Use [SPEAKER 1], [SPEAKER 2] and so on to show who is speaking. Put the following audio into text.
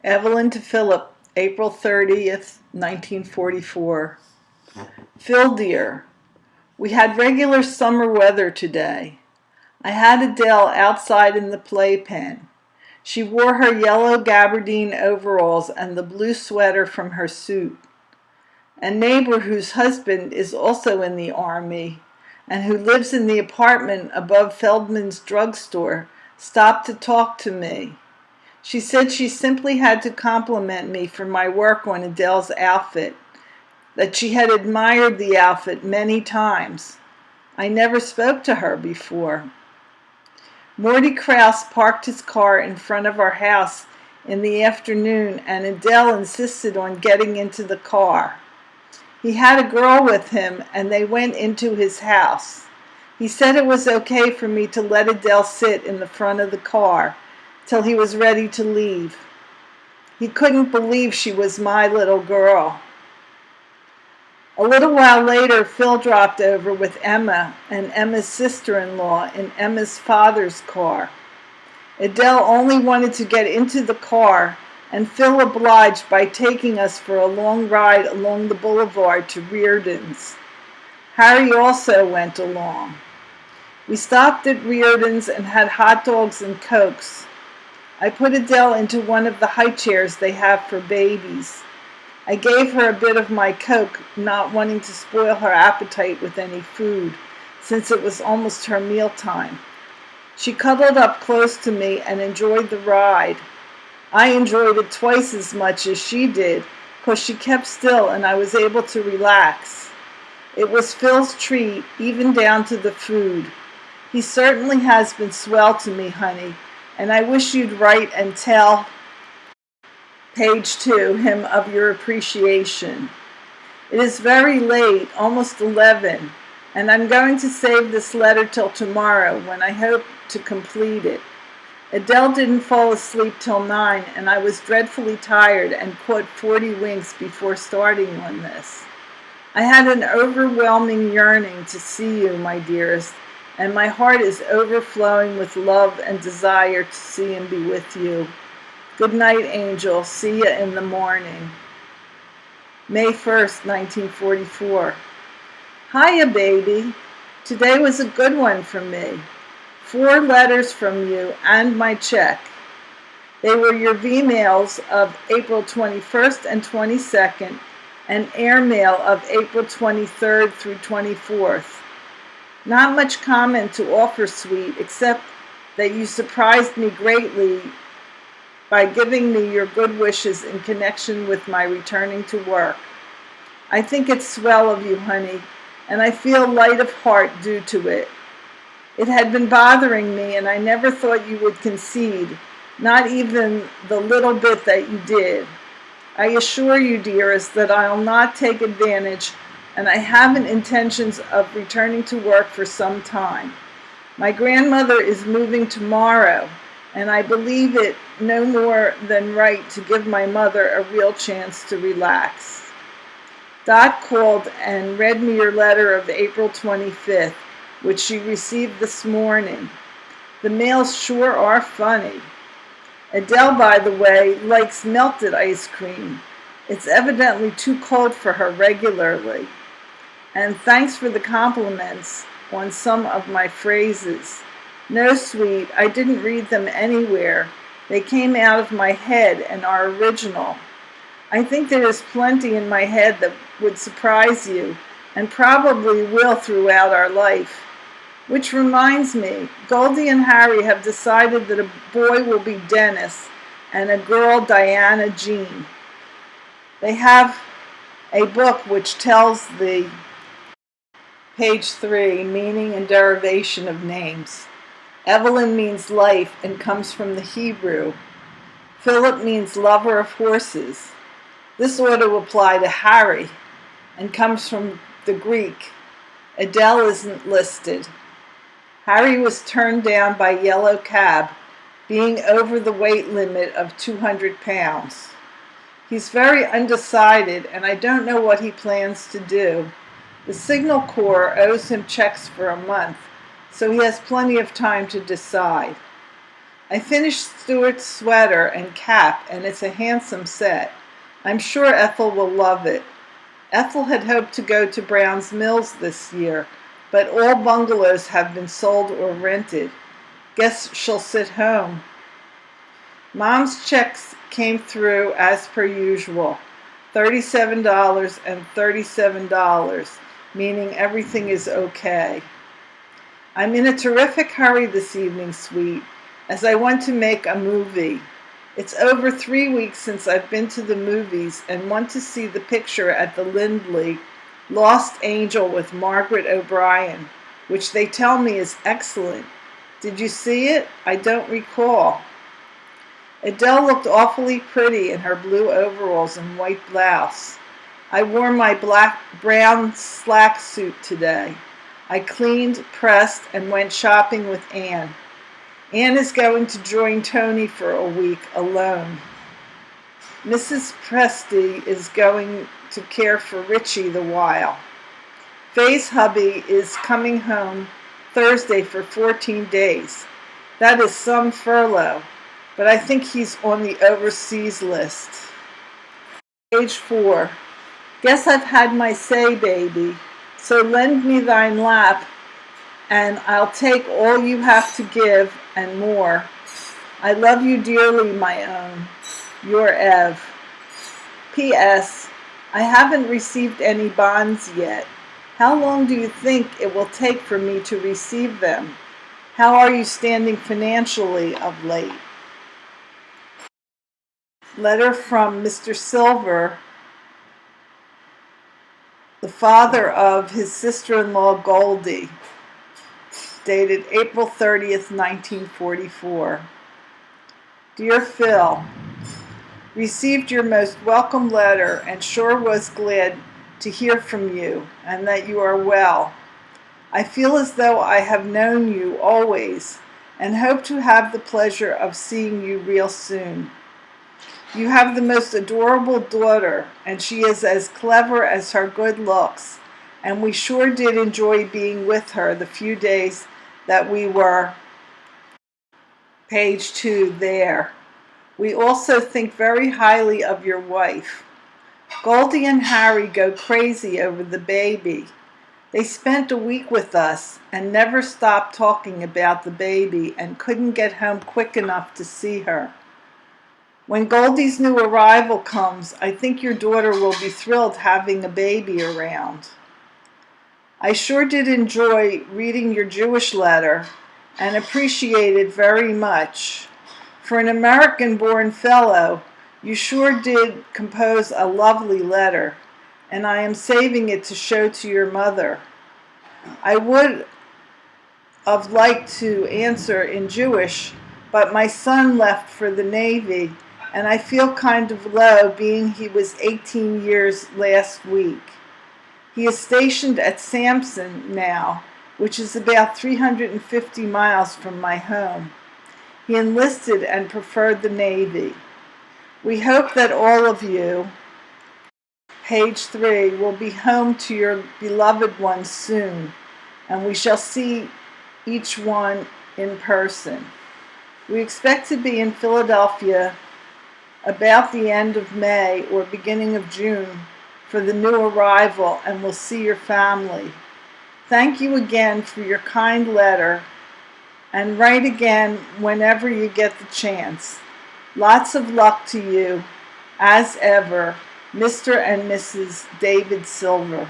[SPEAKER 1] Evelyn to Philip, April 30th, 1944. Phil dear, we had regular summer weather today. I had Adele outside in the playpen. She wore her yellow gabardine overalls and the blue sweater from her suit. A neighbor whose husband is also in the army and who lives in the apartment above Feldman's drugstore stopped to talk to me. She said she simply had to compliment me for my work on Adele's outfit, that she had admired the outfit many times. I never spoke to her before. Morty Krause parked his car in front of our house in the afternoon, and Adele insisted on getting into the car. He had a girl with him, and they went into his house. He said it was okay for me to let Adele sit in the front of the car till he was ready to leave. He couldn't believe she was my little girl. A little while later, Phil dropped over with Emma and Emma's sister-in-law in Emma's father's car. Adele only wanted to get into the car, and Phil obliged by taking us for a long ride along the boulevard to Reardon's. Harry also went along. We stopped at Reardon's and had hot dogs and Cokes. I put Adele into one of the high chairs they have for babies. I gave her a bit of my Coke, not wanting to spoil her appetite with any food, since it was almost her mealtime. She cuddled up close to me and enjoyed the ride. I enjoyed it twice as much as she did, because she kept still and I was able to relax. It was Phil's treat, even down to the food. He certainly has been swell to me, honey, and I wish you'd write and tell page 2 him of your appreciation. It is very late, almost 11, and I'm going to save this letter till tomorrow, when I hope to complete it. Adele didn't fall asleep till 9, and I was dreadfully tired and caught 40 winks before starting on this. I had an overwhelming yearning to see you, my dearest, and my heart is overflowing with love and desire to see and be with you. Good night, Angel. See you in the morning. May 1st, 1944. Hiya, baby. Today was a good one for me. 4 letters from you and my check. They were your V-mails of April 21st and 22nd and airmail of April 23rd through 24th. Not much comment to offer, sweet, except that you surprised me greatly by giving me your good wishes in connection with my returning to work. I think it's swell of you, honey, and I feel light of heart due to it. It had been bothering me, and I never thought you would concede, not even the little bit that you did. I assure you, dearest, that I'll not take advantage, and I haven't intentions of returning to work for some time. My grandmother is moving tomorrow, and I believe it no more than right to give my mother a real chance to relax. Dot called and read me your letter of April 25th, which she received this morning. The mails sure are funny. Adele, by the way, likes melted ice cream. It's evidently too cold for her regularly. And thanks for the compliments on some of my phrases. No, sweet, I didn't read them anywhere. They came out of my head and are original. I think there is plenty in my head that would surprise you, and probably will throughout our life. Which reminds me, Goldie and Harry have decided that a boy will be Dennis and a girl Diana Jean. They have a book which tells the page 3 meaning and derivation of names. Evelyn means life and comes from the Hebrew. Philip means lover of horses. This ought to apply to Harry and comes from the Greek. Adele isn't listed. Harry was turned down by yellow cab, being over the weight limit of 200 pounds. He's very undecided, and I don't know what he plans to do. The Signal Corps owes him checks for a month, so he has plenty of time to decide. I finished Stuart's sweater and cap, and it's a handsome set. I'm sure Ethel will love it. Ethel had hoped to go to Brown's Mills this year, but all bungalows have been sold or rented. Guess she'll sit home. Mom's checks came through as per usual, $37 and $37, meaning everything is okay. I'm in a terrific hurry this evening, sweet, as I want to make a movie. It's over 3 weeks since I've been to the movies and want to see the picture at the Lindley, Lost Angel with Margaret O'Brien, which they tell me is excellent. Did you see it? I don't recall. Adele looked awfully pretty in her blue overalls and white blouse. I wore my brown slack suit today. I cleaned, pressed, and went shopping with Anne. Anne is going to join Tony for a week alone. Mrs. Presty is going to care for Richie the while. Faye's hubby is coming home Thursday for 14 days. That is some furlough, but I think he's on the overseas list. Page 4. Guess I've had my say, baby, so lend me thine lap, and I'll take all you have to give and more. I love you dearly, my own. Your Ev. P.S. I haven't received any bonds yet. How long do you think it will take for me to receive them? How are you standing financially of late? Letter from Mr. Silver, the father of his sister-in-law Goldie, dated April 30th, 1944. Dear Phil, received your most welcome letter and sure was glad to hear from you and that you are well. I feel as though I have known you always and hope to have the pleasure of seeing you real soon. You have the most adorable daughter, and she is as clever as her good looks, and we sure did enjoy being with her the few days that we were. Page 2 there. We also think very highly of your wife. Goldie and Harry go crazy over the baby. They spent a week with us and never stopped talking about the baby and couldn't get home quick enough to see her. When Goldie's new arrival comes, I think your daughter will be thrilled having a baby around. I sure did enjoy reading your Jewish letter and appreciate it very much. For an American-born fellow, you sure did compose a lovely letter, and I am saving it to show to your mother. I would have liked to answer in Jewish, but my son left for the Navy, and I feel kind of low being he was 18 years last week. He is stationed at Sampson now, which is about 350 miles from my home. He enlisted and preferred the Navy. We hope that all of you, page 3, will be home to your beloved ones soon, and we shall see each one in person. We expect to be in Philadelphia about the end of May or beginning of June for the new arrival, and will see your family. Thank you again for your kind letter, and write again whenever you get the chance. Lots of luck to you, as ever, Mr. and Mrs. David Silver.